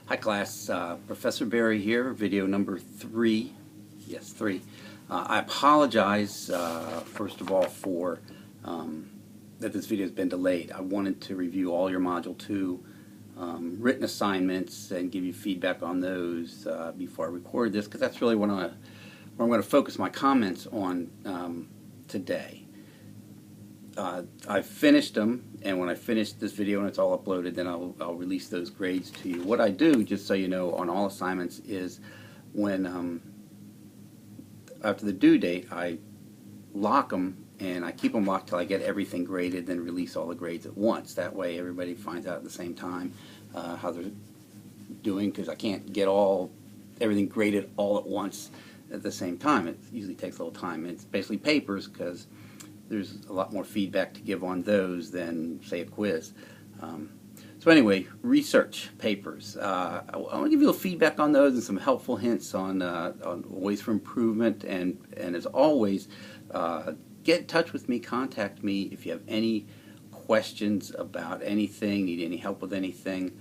Hi class, Professor Barry here, video number 3. Yes, 3. I apologize, first of all, for that this video has been delayed. I wanted to review all your Module 2 written assignments and give you feedback on those before I record this, because that's really what I'm going to focus my comments on today. I've finished them, and when I finish this video and it's all uploaded, then I'll release those grades to you. What I do, just so you know, on all assignments is when after the due date, I lock them, and I keep them locked till I get everything graded, then release all the grades at once. That way everybody finds out at the same time how they're doing, because I can't get everything graded all at once at the same time. It usually takes a little time. It's basically papers, because there's a lot more feedback to give on those than, say, a quiz. So anyway, research papers. I want to give you a little feedback on those and some helpful hints on ways for improvement. And as always, get in touch with me, contact me if you have any questions about anything, need any help with anything,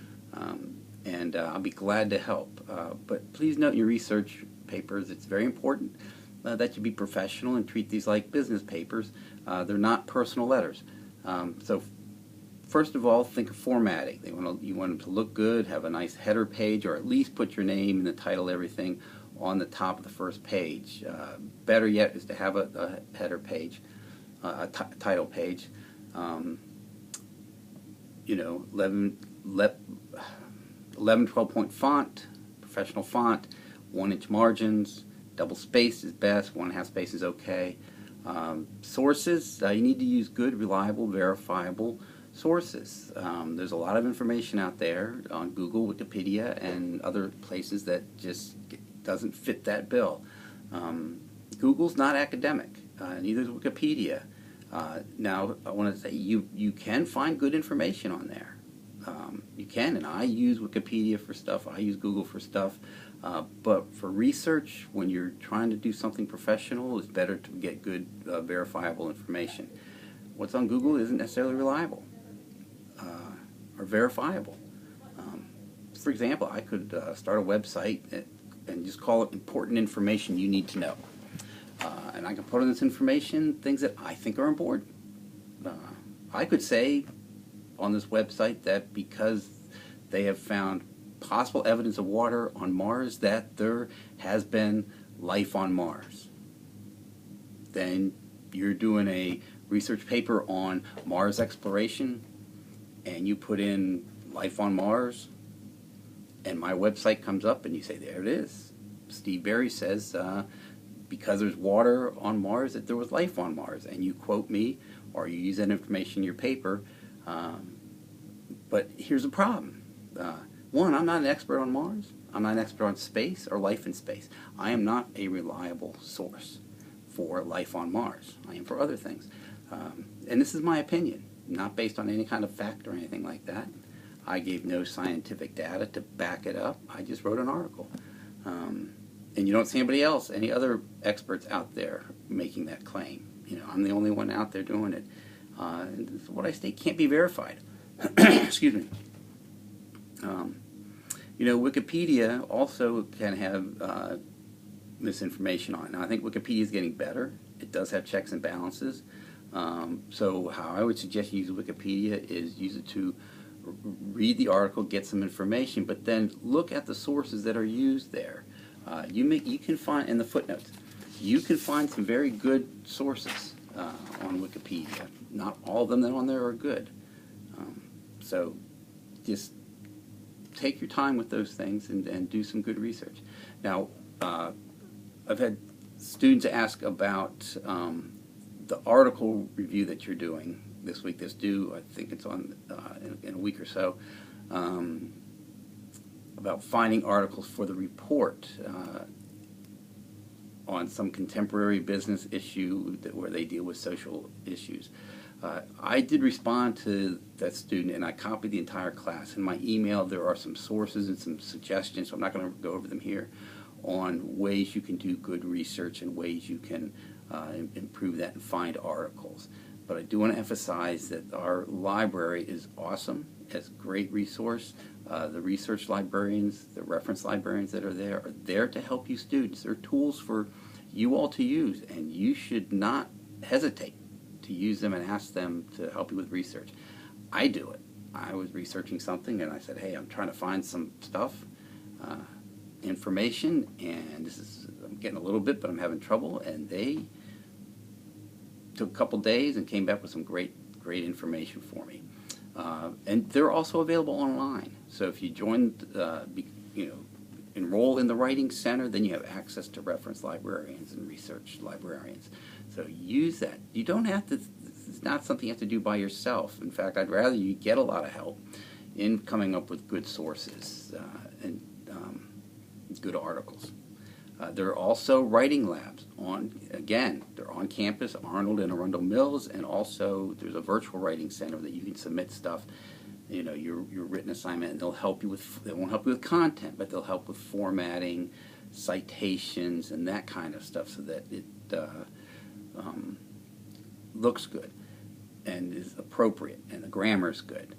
and I'll be glad to help. But please note in your research papers, it's very important that you be professional and treat these like business papers. They're not personal letters. So first of all, think of formatting. You want them to look good, have a nice header page, or at least put your name and the title, everything, on the top of the first page. Better yet is to have a header page, a title page. 11-12-point font, professional font, 1-inch margins. Double space is best, 1.5 space is okay. Sources, you need to use good, reliable, verifiable sources. There's a lot of information out there on Google, Wikipedia, and other places that just doesn't fit that bill. Google's not academic, neither is Wikipedia. Now, I want to say you can find good information on there. You can, and I use Wikipedia for stuff, I use Google for stuff, but for research, when you're trying to do something professional, it's better to get good, verifiable information. What's on Google isn't necessarily reliable or verifiable. For example, I could start a website and just call it important information you need to know. And I can put on this information things that I think are important. I could say on this website that because they have found possible evidence of water on Mars, that there has been life on Mars. Then you're doing a research paper on Mars exploration, and you put in life on Mars, and my website comes up, and you say, there it is. Steve Barry says, because there's water on Mars, that there was life on Mars, and you quote me, or you use that information in your paper. But here's the problem. One, I'm not an expert on Mars. I'm not an expert on space or life in space. I am not a reliable source for life on Mars. I am for other things. And this is my opinion, not based on any kind of fact or anything like that. I gave no scientific data to back it up. I just wrote an article. And you don't see anybody else, any other experts out there making that claim. I'm the only one out there doing it. And what I state can't be verified. Excuse me. Wikipedia also can have misinformation on it. Now, I think Wikipedia is getting better. It does have checks and balances. So how I would suggest you use Wikipedia is use it to read the article, get some information, but then look at the sources that are used there. You can find in the footnotes. You can find some very good sources on Wikipedia. Not all of them that are on there are good. So just take your time with those things and do some good research. Now, I've had students ask about the article review that you're doing this week. That's due, I think it's on in a week or so, about finding articles for the report on some contemporary business issue where they deal with social issues. I did respond to that student, and I copied the entire class. In my email, there are some sources and some suggestions, so I'm not going to go over them here, on ways you can do good research and ways you can improve that and find articles. But I do want to emphasize that our library is awesome, as a great resource. The research librarians, the reference librarians that are there to help you students. They're tools for you all to use, and you should not hesitate to use them and ask them to help you with research. I do it. I was researching something and I said, hey, I'm trying to find some stuff, information, and I'm getting a little bit, but I'm having trouble. And they took a couple days and came back with some great information for me. And they're also available online. So if you join, enroll in the Writing Center, then you have access to reference librarians and research librarians. So use that. You don't have to, it's not something you have to do by yourself. In fact, I'd rather you get a lot of help in coming up with good sources and good articles. There are also writing labs they're on campus, Arnold and Arundel Mills, and also there's a virtual writing center that you can submit stuff, your written assignment, and they won't help you with content, but they'll help with formatting, citations, and that kind of stuff so that it looks good and is appropriate and the grammar is good.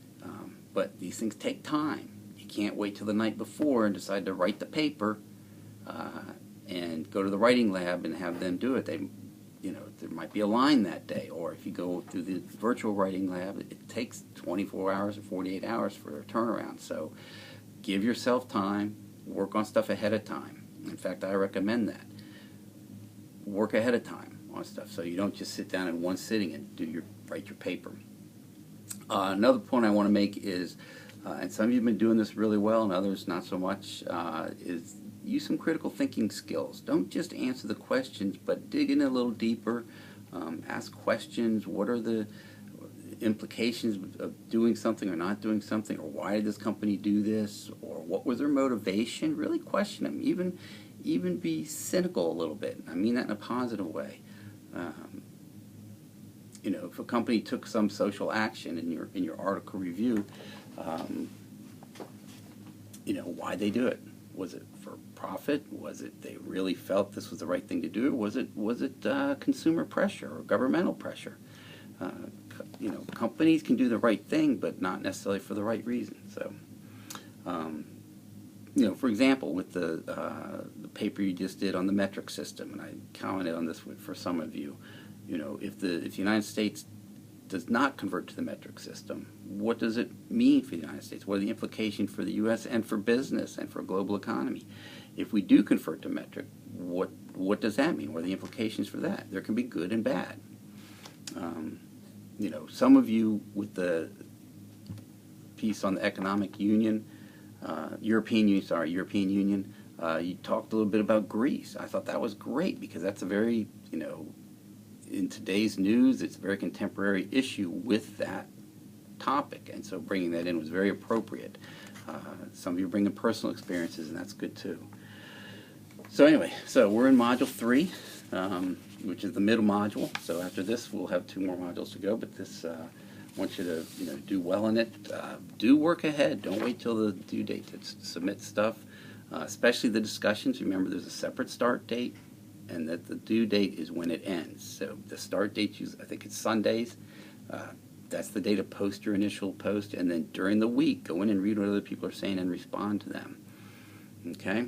But these things take time. You can't wait till the night before and decide to write the paper and go to the writing lab and have them do it. There might be a line that day, or if you go through the virtual writing lab, it takes 24 hours or 48 hours for a turnaround. So give yourself time, work on stuff ahead of time. In fact, I recommend that. Work ahead of time on stuff so you don't just sit down in one sitting and write your paper. Another point I want to make is, and some of you have been doing this really well and others not so much, is use some critical thinking skills. Don't just answer the questions, but dig in a little deeper. Ask questions. What are the implications of doing something or not doing something, or why did this company do this, or what was their motivation? Really question them. Even be cynical a little bit. I mean that in a positive way. If a company took some social action in your article review, why'd they do it? Was it for profit? Was it they really felt this was the right thing to do? Or was it consumer pressure or governmental pressure? Companies can do the right thing, but not necessarily for the right reason. So, for example, with the paper you just did on the metric system, and I commented on this for some of you, if the United States does not convert to the metric system, what does it mean for the United States? What are the implications for the U.S. and for business and for global economy? If we do convert to metric, what does that mean? What are the implications for that? There can be good and bad. Some of you with the piece on the economic union, European Union, you talked a little bit about Greece. I thought that was great because that's a very, in today's news, it's a very contemporary issue with that topic, and so bringing that in was very appropriate. Some of you bring in personal experiences, and that's good too. So anyway, we're in Module 3, which is the middle module. So after this, we'll have 2 more modules to go, but this, I want you to do well in it. Do work ahead. Don't wait till the due date to submit stuff, especially the discussions. Remember, there's a separate start date, and that the due date is when it ends. So the start date, I think it's Sundays. That's the day to post your initial post, and then during the week, go in and read what other people are saying and respond to them. Okay?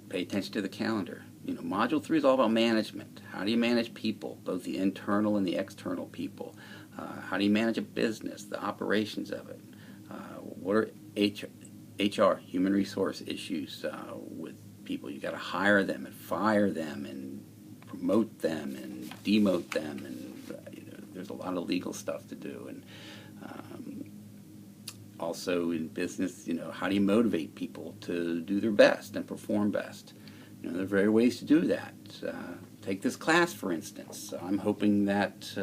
Pay attention to the calendar. Module 3 is all about management. How do you manage people, both the internal and the external people? How do you manage a business, the operations of it? What are HR, human resource issues with people? You got to hire them and fire them and promote them and demote them, and there's a lot of legal stuff to do. And also in business, how do you motivate people to do their best and perform best? There are various ways to do that. Take this class, for instance. I'm hoping that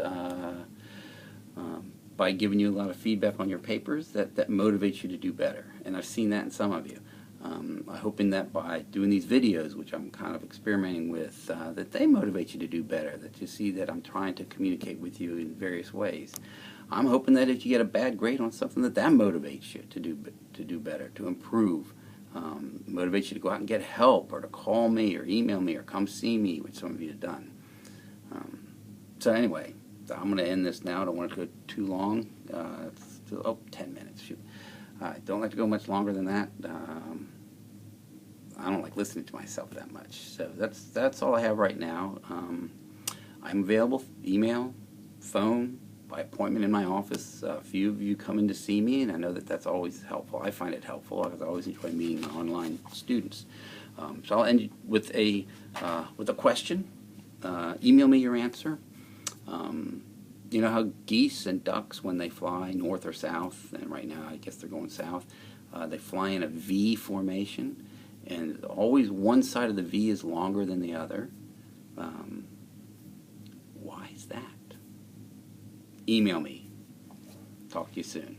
by giving you a lot of feedback on your papers, that motivates you to do better. And I've seen that in some of you. I'm hoping that by doing these videos, which I'm kind of experimenting with, that they motivate you to do better, that you see that I'm trying to communicate with you in various ways. I'm hoping that if you get a bad grade on something, that motivates you to do better, to improve. Motivates you to go out and get help, or to call me, or email me, or come see me, which some of you have done. So anyway, I'm going to end this now. I don't want it to go too long. Oh, 10 minutes. Shoot. I don't like to go much longer than that. I don't like listening to myself that much. So that's all I have right now. I'm available, email, phone, by appointment in my office. A few of you come in to see me, and I know that that's always helpful. I find it helpful because I always enjoy meeting my online students. So I'll end with a question. Email me your answer. You know how geese and ducks, when they fly north or south, and right now I guess they're going south, they fly in a V formation, and always one side of the V is longer than the other. Why is that? Email me. Talk to you soon.